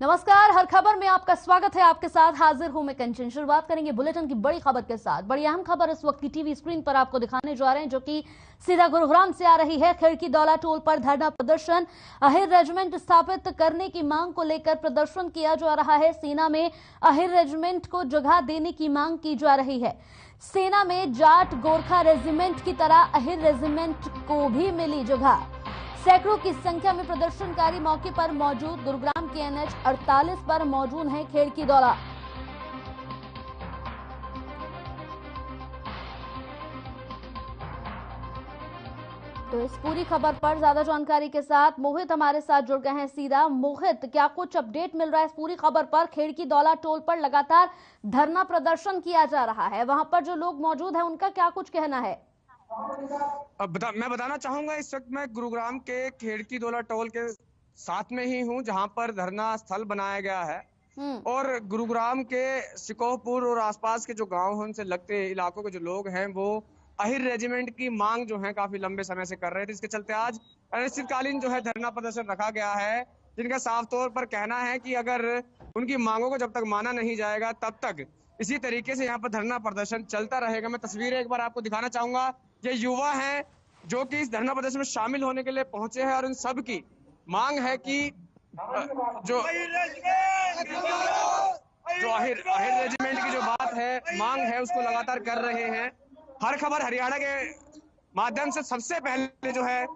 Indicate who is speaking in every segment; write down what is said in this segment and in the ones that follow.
Speaker 1: नमस्कार, हर खबर में आपका स्वागत है। आपके साथ हाजिर हूं मैं कंचन। शुरुआत करेंगे बुलेटिन की बड़ी खबर के साथ। बड़ी अहम खबर इस वक्त की टीवी स्क्रीन पर आपको दिखाने जा रहे हैं, जो कि सीधा गुरुग्राम से आ रही है। खिड़की दौला टोल पर धरना प्रदर्शन, अहिर रेजिमेंट स्थापित करने की मांग को लेकर प्रदर्शन किया जा रहा है। सेना में अहिर रेजिमेंट को जगह देने की मांग की जा रही है। सेना में जाट गोरखा रेजिमेंट की तरह अहिर रेजिमेंट को भी मिली जगह। सैकड़ों की संख्या में प्रदर्शनकारी मौके पर मौजूद। गुरुग्राम के NH 48 पर मौजूद है खिड़की दौला। तो इस पूरी खबर पर ज्यादा जानकारी के साथ मोहित हमारे साथ जुड़ गए हैं सीधा। मोहित, क्या कुछ अपडेट मिल रहा है इस पूरी खबर पर? खिड़की दौला टोल पर लगातार धरना प्रदर्शन किया जा रहा है, वहां पर जो लोग मौजूद हैं उनका क्या कुछ कहना है?
Speaker 2: मैं बताना चाहूंगा, इस वक्त मैं गुरुग्राम के खिड़की दौला टोल के साथ में ही हूं, जहां पर धरना स्थल बनाया गया है। और गुरुग्राम के सिकोहपुर और आसपास के जो गांव हैं, उनसे लगते इलाकों के जो लोग हैं, वो अहिर रेजिमेंट की मांग जो है काफी लंबे समय से कर रहे थे। इसके चलते आज अनिश्चितकालीन जो है धरना प्रदर्शन रखा गया है, जिनका साफ तौर पर कहना है कि अगर उनकी मांगों को जब तक माना नहीं जाएगा तब तक इसी तरीके से यहाँ पर धरना प्रदर्शन चलता रहेगा। मैं तस्वीरें एक बार आपको दिखाना चाहूंगा। ये युवा हैं जो कि इस धरना प्रदर्शन में शामिल होने के लिए पहुंचे हैं, और उन सब की मांग है कि जो अहिर रेजिमेंट की जो बात है, मांग है, उसको लगातार कर रहे हैं। हर खबर हरियाणा के माध्यम से सबसे पहले जो है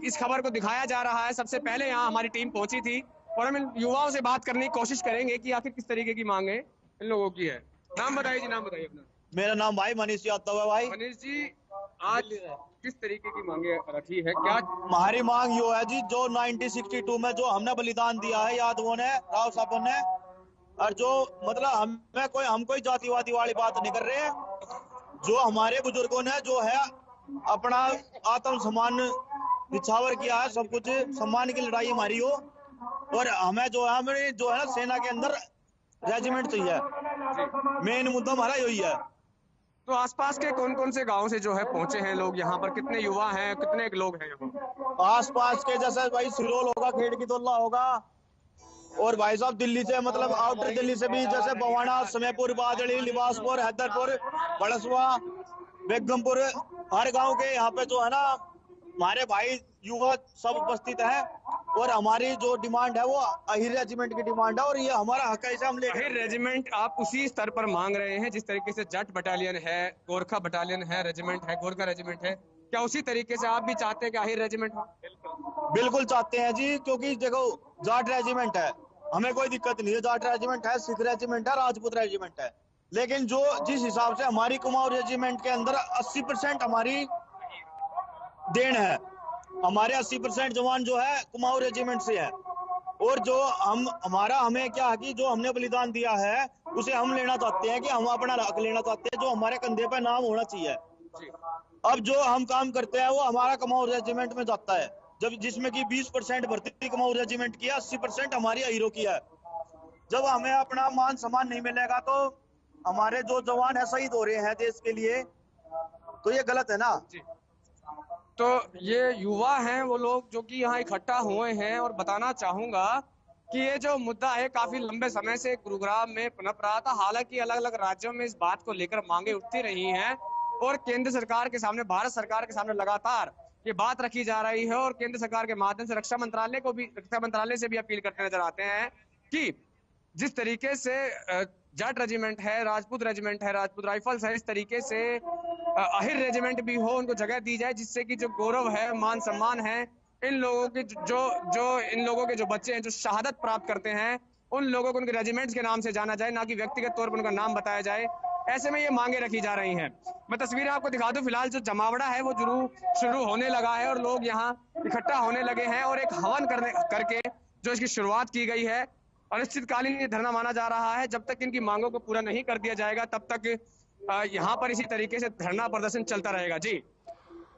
Speaker 2: इस खबर को दिखाया जा रहा है। सबसे पहले यहाँ हमारी टीम पहुंची थी और हम इन युवाओं से बात करने की कोशिश करेंगे कि आखिर किस तरीके की मांगे इन लोगों की है। नाम बताइए जी, नाम बताइए अपना।
Speaker 3: मेरा नाम भाई मनीष यादव है। भाई
Speaker 2: मनीष जी, आज किस तरीके की मांगे रखी है? क्या
Speaker 3: हमारी मांग यो है जी, जो 1962 में जो हमने बलिदान दिया है यादवों ने, राव साहब ने, और जो मतलब हम कोई जातिवादी वाली बात नहीं कर रहे हैं। जो हमारे बुजुर्गों ने जो है अपना आत्म सम्मान निछावर किया है, सब कुछ सम्मान की लड़ाई हमारी हो, और हमें जो है ना सेना के अंदर रेजिमेंट चाहिए। मेन मुद्दा हमारा यही है।
Speaker 2: तो आसपास के कौन कौन से गांव से जो है पहुंचे हैं लोग यहाँ पर? कितने युवा हैं, कितने लोग हैं यहाँ?
Speaker 3: आसपास के जैसे भाई सिरोल होगा, खिड़की दौला होगा, और भाई साहब दिल्ली से मतलब आउटर दिल्ली से भी, जैसे बवाना, समयपुर, बादड़ी, लिबासपुर, हैदरपुर, बड़सवा, बेगमपुर, हर गांव के यहाँ पे जो है ना हमारे भाई युवा सब उपस्थित है। और हमारी जो डिमांड है वो अहिर रेजिमेंट की डिमांड है, और ये हमारा हक है, इसे हम ले।
Speaker 2: अहिर रेजिमेंट आप उसी स्तर पर मांग रहे हैं जिस तरीके से जाट बटालियन है, गोरखा बटालियन है, रेजिमेंट है, गोरखा रेजिमेंट है, क्या उसी तरीके से आप भी चाहते हैं कि अहिर रेजिमेंट हो?
Speaker 3: बिल्कुल चाहते हैं जी, क्योंकि देखो जाट रेजिमेंट है, हमें कोई दिक्कत नहीं है। जाट रेजिमेंट है, सिख रेजिमेंट है, राजपूत रेजिमेंट है, लेकिन जो जिस हिसाब से हमारी कुमाऊं रेजिमेंट के अंदर 80% हमारी देन है, हमारे 80% जवान जो है कुमाऊं रेजिमेंट से है, और जो हमें क्या है कि जो हमने बलिदान दिया है उसे हम लेना चाहते हैं, कि हम अपना हक लेना चाहते हैं, जो हमारे कंधे पर नाम होना चाहिए। अब जो हम काम करते हैं वो हमारा कुमाऊं रेजिमेंट में जाता है, जब जिसमें कि 20% भर्ती कुमाऊं रेजिमेंट की है, 80% हमारी हीरो की है। जब हमें अपना मान सम्मान नहीं मिलेगा तो हमारे जो जवान है शहीद हो रहे हैं देश के लिए, तो ये गलत है ना।
Speaker 2: तो ये युवा हैं वो लोग जो कि यहाँ इकट्ठा हुए हैं, और बताना चाहूंगा कि ये जो मुद्दा है काफी लंबे समय से गुरुग्राम में पनप रहा था। हालांकि अलग अलग राज्यों में इस बात को लेकर मांगे उठती रही हैं, और केंद्र सरकार के सामने, भारत सरकार के सामने लगातार ये बात रखी जा रही है, और केंद्र सरकार के माध्यम से रक्षा मंत्रालय से भी अपील करते नजर आते हैं कि जिस तरीके से जाट रेजिमेंट है, राजपूत रेजिमेंट है, राजपूत राइफल्स है, इस तरीके से अहिर रेजिमेंट भी हो, उनको जगह दी जाए, जिससे कि जो गौरव है, मान सम्मान है, इन लोगों के इन लोगों के जो बच्चे हैं जो शहादत प्राप्त करते हैं, उन लोगों को उनके रेजिमेंट्स के नाम से जाना जाए, ना कि व्यक्तिगत तौर पर उनका नाम बताया जाए। ऐसे में ये मांगे रखी जा रही हैं। मैं तस्वीरें आपको दिखा दूं। फिलहाल जो जमावड़ा है वो शुरू होने लगा है, और लोग यहाँ इकट्ठा होने लगे हैं, और एक हवन करके जो इसकी शुरुआत की गई है। अनिश्चितकालीन ये धरना माना जा रहा है। जब तक इनकी मांगों को पूरा नहीं कर दिया जाएगा तब तक यहाँ पर इसी तरीके से धरना प्रदर्शन चलता रहेगा। जी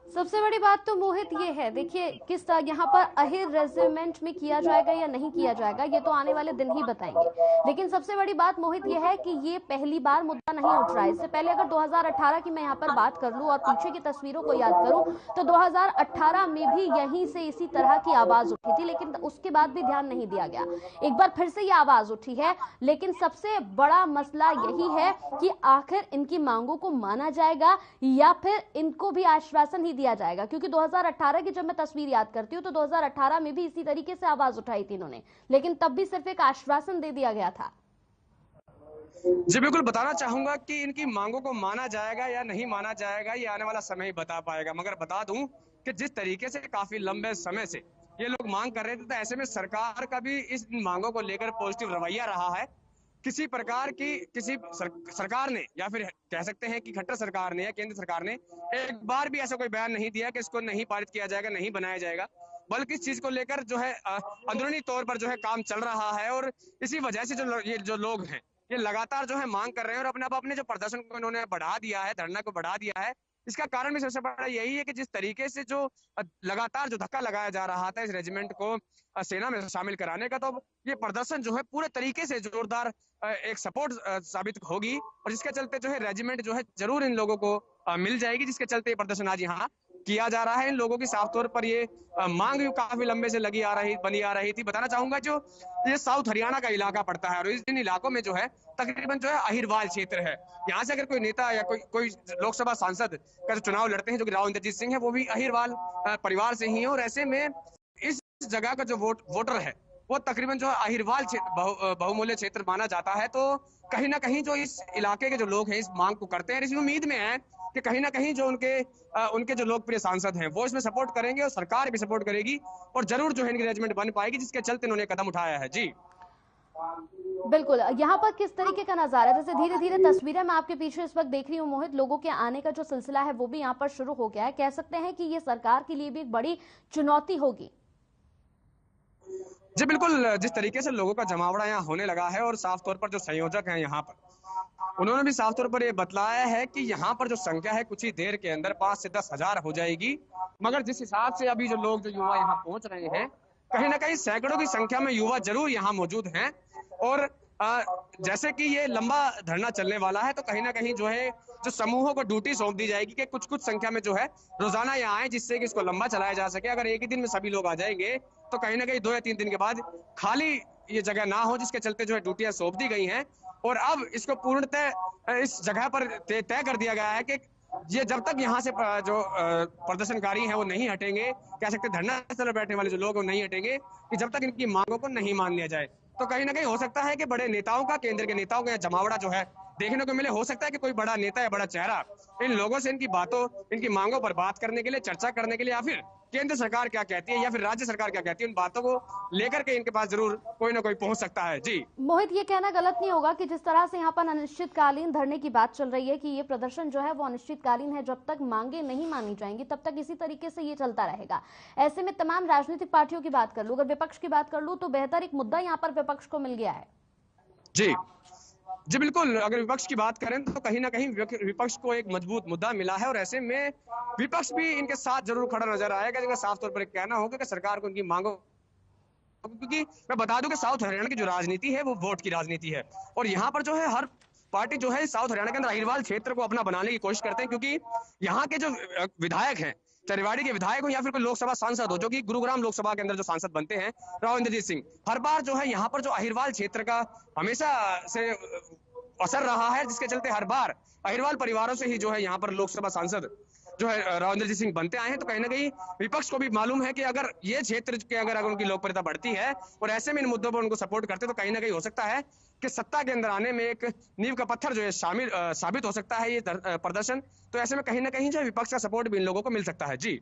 Speaker 1: सबसे बड़ी बात तो मोहित ये है, देखिए किस तरह यहाँ पर अहिर रेजिमेंट में किया जाएगा या नहीं किया जाएगा ये तो आने वाले दिन ही बताएंगे। लेकिन सबसे बड़ी बात मोहित ये है कि ये पहली बार मुद्दा नहीं उठ रहा है। इससे पहले अगर 2018 की मैं यहाँ पर बात कर लूं और पीछे की तस्वीरों को याद करूं तो 2018 में भी यहीं से इसी तरह की आवाज उठी थी, लेकिन उसके बाद भी ध्यान नहीं दिया गया। एक बार फिर से ये आवाज उठी है, लेकिन सबसे बड़ा मसला यही है कि आखिर इनकी मांगों को माना जाएगा या फिर इनको भी आश्वासन ही दिया जाएगा। क्योंकि 2018 की जब मैं तस्वीर याद करती हूँ तो 2018 में भी इसी तरीके से आवाज उठाई थी इन्होंने, लेकिन तब भी सिर्फ एक आश्वासन दे दिया गया था।
Speaker 2: जी बिल्कुल, बताना चाहूंगा कि इनकी मांगों को माना जाएगा या नहीं माना जाएगा ये आने वाला समय ही बता पाएगा। मगर बता दूं कि जिस तरीके से काफी लंबे समय से ये लोग मांग कर रहे थे, तो ऐसे में सरकार का भी इस मांगों को लेकर पॉजिटिव रवैया रहा है। किसी प्रकार की सरकार ने या फिर कह सकते हैं कि खट्टर सरकार ने या केंद्र सरकार ने एक बार भी ऐसा कोई बयान नहीं दिया कि इसको नहीं पारित किया जाएगा, नहीं बनाया जाएगा, बल्कि इस चीज को लेकर जो है अंदरूनी तौर पर जो है काम चल रहा है। और इसी वजह से ये जो लोग हैं ये लगातार जो है मांग कर रहे हैं और अपने जो प्रदर्शन को इन्होंने बढ़ा दिया है, धरना को बढ़ा दिया है। इसका कारण भी सबसे बड़ा यही है कि जिस तरीके से जो लगातार जो धक्का लगाया जा रहा था इस रेजिमेंट को सेना में शामिल कराने का, तो ये प्रदर्शन जो है पूरे तरीके से जोरदार एक सपोर्ट साबित होगी और जिसके चलते जो है रेजिमेंट जो है जरूर इन लोगों को मिल जाएगी, जिसके चलते प्रदर्शन आज यहाँ किया जा रहा है। इन लोगों की साफ तौर पर ये मांग भी काफी लंबे से बनी आ रही थी। बताना चाहूंगा जो ये साउथ हरियाणा का इलाका पड़ता है और इन इलाकों में जो है तकरीबन जो है अहिरवाल क्षेत्र है। यहाँ से अगर कोई नेता या कोई लोकसभा सांसद का जो चुनाव लड़ते हैं, जो कि राव इंद्रजीत सिंह है, वो भी अहिरवाल परिवार से ही है। और ऐसे में इस जगह का जो वोटर है वो तकरीबन जो अहिरवाल बहुमूल्य क्षेत्र माना जाता है। तो कहीं ना कहीं जो इस इलाके के जो लोग हैं इस मांग को करते हैं, इसी उम्मीद में है कि कहीं ना कहीं जो उनके जो लोकप्रिय सांसद हैं वो इसमें सपोर्ट करेंगे और सरकार भी सपोर्ट करेगी और जरूर जो है इनकी रेजिमेंट बन पाएगी, जिसके चलते इन्होंने कदम उठाया है। जी
Speaker 1: बिल्कुल, यहाँ पर किस तरीके का नजारा है, जैसे धीरे धीरे तस्वीरें मैं आपके पीछे इस वक्त देख रही हूँ मोहित, लोगों के आने का जो सिलसिला है वो भी यहाँ पर शुरू हो गया है। कह सकते हैं कि ये सरकार के लिए भी एक बड़ी चुनौती होगी।
Speaker 2: जी बिल्कुल, जिस तरीके से लोगों का जमावड़ा यहाँ होने लगा है और साफ तौर पर जो संयोजक हैं यहाँ पर उन्होंने भी साफ तौर पर ये बतलाया है कि यहाँ पर जो संख्या है कुछ ही देर के अंदर 5 से 10 हजार हो जाएगी। मगर जिस हिसाब से अभी जो लोग जो युवा यहाँ पहुंच रहे हैं, कहीं ना कहीं सैकड़ों की संख्या में युवा जरूर यहाँ मौजूद हैं। और जैसे कि ये लंबा धरना चलने वाला है, तो कहीं ना कहीं जो है जो समूहों को ड्यूटी सौंप दी जाएगी कि कुछ संख्या में जो है रोजाना यहाँ आए, जिससे कि इसको लंबा चलाया जा सके। अगर एक ही दिन में सभी लोग आ जाएंगे तो कहीं ना कहीं 2 या 3 दिन के बाद खाली ये जगह ना हो, जिसके चलते जो है ड्यूटियां सौंप दी गई हैं। और अब इसको पूर्णतः इस जगह पर तय कर दिया गया है कि ये जब तक यहाँ से जो प्रदर्शनकारी हैं वो नहीं हटेंगे, कह सकते धरना स्थल पर बैठने वाले जो लोग वो नहीं हटेंगे, कि जब तक इनकी मांगों को नहीं मान लिया जाए। तो कहीं ना कहीं हो सकता है कि बड़े नेताओं का, केंद्र के नेताओं का जमावड़ा जो है देखने को मिले। हो सकता है कि कोई बड़ा नेता या बड़ा चेहरा इन लोगों से इनकी बातों, इनकी मांगों पर बात करने के लिए, चर्चा करने के लिए, या फिर केंद्र सरकार क्या कहती है या फिर राज्य सरकार क्या कहती है, उन बातों को लेकर के इनके पास जरूर कोई ना कोई पहुंच सकता है। जी
Speaker 1: मोहित, ये कहना गलत नहीं होगा कि जिस तरह से यहाँ पर अनिश्चितकालीन धरने की बात चल रही है कि ये प्रदर्शन जो है वो अनिश्चितकालीन है, जब तक मांगे नहीं मानी जाएंगी तब तक इसी तरीके से ये चलता रहेगा। ऐसे में तमाम राजनीतिक पार्टियों की बात कर लूं, अगर विपक्ष की बात कर लूं तो बेहतर एक मुद्दा यहाँ पर विपक्ष को मिल गया है।
Speaker 2: जी बिल्कुल, अगर विपक्ष की बात करें तो कहीं ना कहीं विपक्ष को एक मजबूत मुद्दा मिला है और ऐसे में विपक्ष भी इनके साथ जरूर खड़ा नजर आएगा, जिनका साफ तौर पर कहना होगा कि सरकार को उनकी मांगों, क्योंकि मैं बता दूं कि साउथ हरियाणा की जो राजनीति है वो वोट की राजनीति है और यहाँ पर जो है हर पार्टी जो है साउथ हरियाणा के अंदर अहिरवाल क्षेत्र को अपना बनाने की कोशिश करते हैं, क्योंकि यहाँ के जो विधायक हैं, चरवाड़ी के विधायक हो या फिर कोई लोकसभा सांसद हो, जो कि गुरुग्राम लोकसभा के अंदर जो सांसद बनते हैं राव इंद्रजीत सिंह, हर बार जो है यहाँ पर जो अहिरवाल क्षेत्र का हमेशा से असर रहा है, जिसके चलते हर बार अहिरवाल परिवारों से ही जो है यहाँ पर लोकसभा सांसद जो है राव इंद्रजीत सिंह बनते आए हैं। तो कहीं ना कहीं विपक्ष को भी मालूम है कि अगर ये क्षेत्र के अगर उनकी लोकप्रियता बढ़ती है और ऐसे में इन मुद्दों पर उनको सपोर्ट करते, तो कहीं ना कहीं हो सकता है कि सत्ता के अंदर आने में एक नींव का पत्थर जो है साबित हो सकता है ये प्रदर्शन। तो ऐसे में कहीं ना कहीं जो विपक्ष का सपोर्ट भी इन लोगों को मिल सकता है। जी,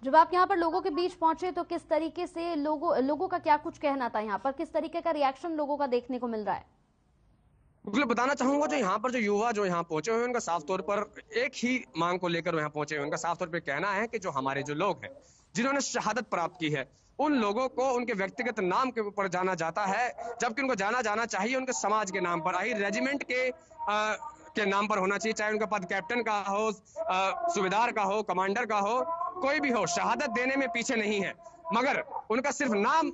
Speaker 1: जब आप यहाँ पर लोगों के बीच पहुंचे तो किस तरीके से लोगों का क्या कुछ कहना था, यहाँ पर किस तरीके का रिएक्शन लोगों का देखने को मिल रहा है?
Speaker 2: बिल्कुल बताना चाहूंगा जो यहाँ पर जो युवा जो यहाँ पहुंचे हुए हैं, उनका साफ तौर पर एक ही मांग को लेकर यहाँ पहुंचे हुए, उनका साफ तौर पर कहना है कि जो हमारे जो लोग हैं जिन्होंने शहादत प्राप्त की है, उन लोगों को उनके व्यक्तिगत नाम के ऊपर जाना जाता है, जबकि उनको जाना चाहिए उनके समाज के नाम पर। आई रेजिमेंट के नाम पर होना चाहिए, चाहे उनका पद कैप्टन का हो, सूबेदार का हो, कमांडर का हो, कोई भी हो, शहादत देने में पीछे नहीं है, मगर उनका सिर्फ नाम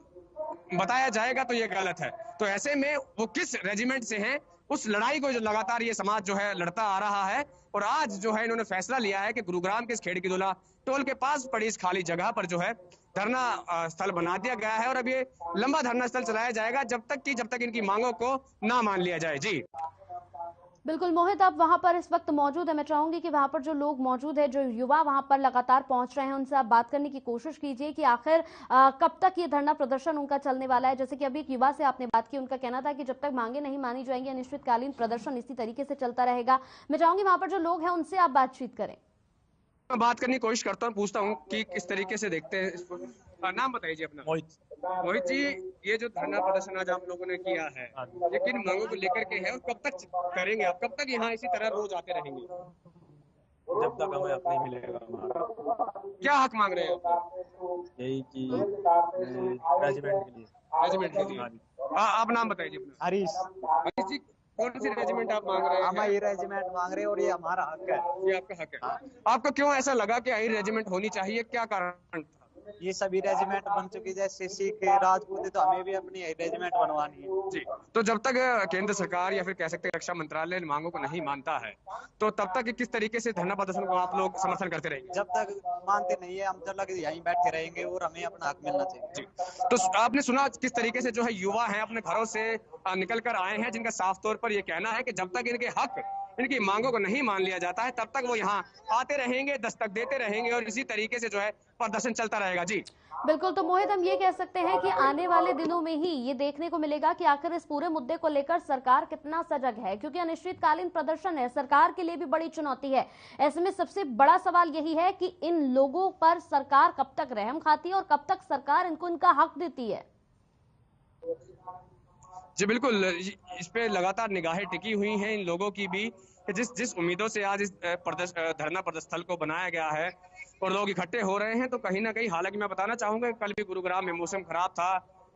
Speaker 2: बताया जाएगा तो ये गलत है। तो ऐसे में वो किस रेजिमेंट से हैं, उस लड़ाई को जो लगातार ये समाज जो है लड़ता आ रहा है, और आज जो है इन्होंने फैसला लिया है कि गुरुग्राम के इस खेड़कीदोला टोल के पास पड़ी इस खाली जगह पर जो है धरना स्थल बना दिया गया है, और अब ये लंबा धरना स्थल चलाया जाएगा जब तक इनकी मांगों को ना मान लिया जाए। जी
Speaker 1: बिल्कुल मोहित, आप वहां पर इस वक्त मौजूद है। मैं चाहूंगी कि वहां पर जो लोग मौजूद है, जो युवा वहां पर लगातार पहुंच रहे हैं, उनसे आप बात करने की कोशिश कीजिए कि आखिर कब तक ये धरना प्रदर्शन उनका चलने वाला है। जैसे कि अभी एक युवा से आपने बात की, उनका कहना था कि जब तक मांगे नहीं मानी जाएंगी अनिश्चितकालीन प्रदर्शन इसी तरीके से चलता रहेगा। मैं चाहूंगी वहां पर जो लोग हैं उनसे आप बातचीत करें।
Speaker 2: मैं बात करने की कोशिश करता हूँ, पूछता हूँ कि किस तरीके से देखते हैं इसको। नाम बताइए जी अपना। मोहित जी, ये जो धरना प्रदर्शन आज आप लोगों ने किया है, ये किन मांगों को लेकर के है और कब तक करेंगे आप? कब तक यहाँ इसी तरह रोज आते रहेंगे?
Speaker 4: जब तक हमें हक नहीं मिलेगा।
Speaker 2: क्या हक मांग रहे हैं आप?
Speaker 4: यही कि रेजिमेंट के लिए।
Speaker 2: रेजिमेंट के लिए। आप नाम बताइए जी अपना। हरीश जी, कौन सी रेजिमेंट आप मांग रहे हैं?
Speaker 4: हम ये रेजिमेंट मांग रहे हैं और ये हमारा हक है।
Speaker 2: ये आपका हक है। आपको क्यों ऐसा लगा कि यही रेजिमेंट होनी चाहिए, क्या कारण था?
Speaker 4: ये सभी रेजिमेंट बन चुकी, जैसे सिख राजपूत है, तो हमें भी अपनी रेजिमेंट बनवानी है।
Speaker 2: जी, तो जब तक केंद्र सरकार या फिर कह सकते हैं रक्षा मंत्रालय इन मांगों को नहीं मानता है, तो तब तक किस तरीके से धरना प्रदर्शन को आप लोग समर्थन करते रहेंगे?
Speaker 4: जब तक मानते नहीं है हम जब तक यहीं बैठे रहेंगे और हमें अपना हक मिलना चाहिए।
Speaker 2: जी, तो आपने सुना किस तरीके से जो है युवा हैं अपने घरों से निकल कर आए हैं, जिनका साफ तौर पर ये कहना है कि जब तक इनके हक, इनकी मांगों को नहीं मान लिया जाता है, तब तक वो यहाँ आते रहेंगे, दस्तक देते रहेंगे और इसी तरीके से जो है प्रदर्शन चलता रहेगा। जी
Speaker 1: बिल्कुल, तो मोहित हम ये कह सकते हैं कि आने वाले दिनों में ही ये देखने को मिलेगा कि आखिर इस पूरे मुद्दे को लेकर सरकार कितना सजग है, क्योंकि अनिश्चितकालीन प्रदर्शन है, सरकार के लिए भी बड़ी चुनौती है। ऐसे में सबसे बड़ा सवाल यही है कि इन लोगों पर सरकार कब तक रहम खाती है और कब तक सरकार इनको इनका हक देती है।
Speaker 2: जी बिल्कुल, इस पे लगातार निगाहें टिकी हुई हैं इन लोगों की भी, कि जिस उम्मीदों से आज इस धरना प्रदर्शन को बनाया गया है और लोग इकट्ठे हो रहे हैं, तो कहीं ना कहीं, हालांकि मैं बताना चाहूंगा कल भी गुरुग्राम में मौसम खराब था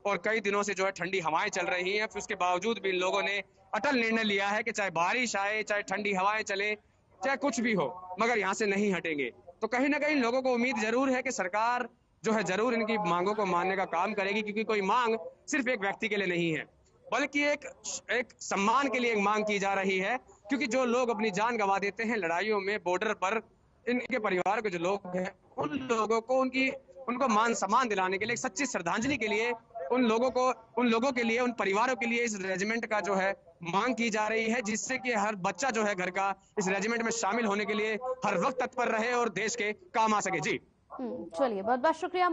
Speaker 2: और कई दिनों से जो है ठंडी हवाएं चल रही हैं, फिर उसके बावजूद भी इन लोगों ने अटल निर्णय लिया है कि चाहे बारिश आए, चाहे ठंडी हवाएं चले, चाहे कुछ भी हो, मगर यहाँ से नहीं हटेंगे। तो कहीं ना कहीं लोगों को उम्मीद जरूर है कि सरकार जो है जरूर इनकी मांगों को मानने का काम करेगी, क्योंकि कोई मांग सिर्फ एक व्यक्ति के लिए नहीं है, बल्कि एक सम्मान के लिए एक मांग की जा रही है। क्योंकि जो लोग अपनी जान गंवा देते हैं लड़ाइयों में, बॉर्डर पर, इनके परिवार के जो लोग हैं, उन लोगों को उनको मान सम्मान दिलाने के लिए, एक सच्ची श्रद्धांजलि के लिए उन लोगों के लिए, उन परिवारों के लिए इस रेजिमेंट का जो है मांग की जा रही है, जिससे कि हर बच्चा जो है घर का इस रेजिमेंट में शामिल होने के लिए हर वक्त तत्पर रहे और देश के काम आ सके। जी
Speaker 1: चलिए, बहुत बहुत शुक्रिया।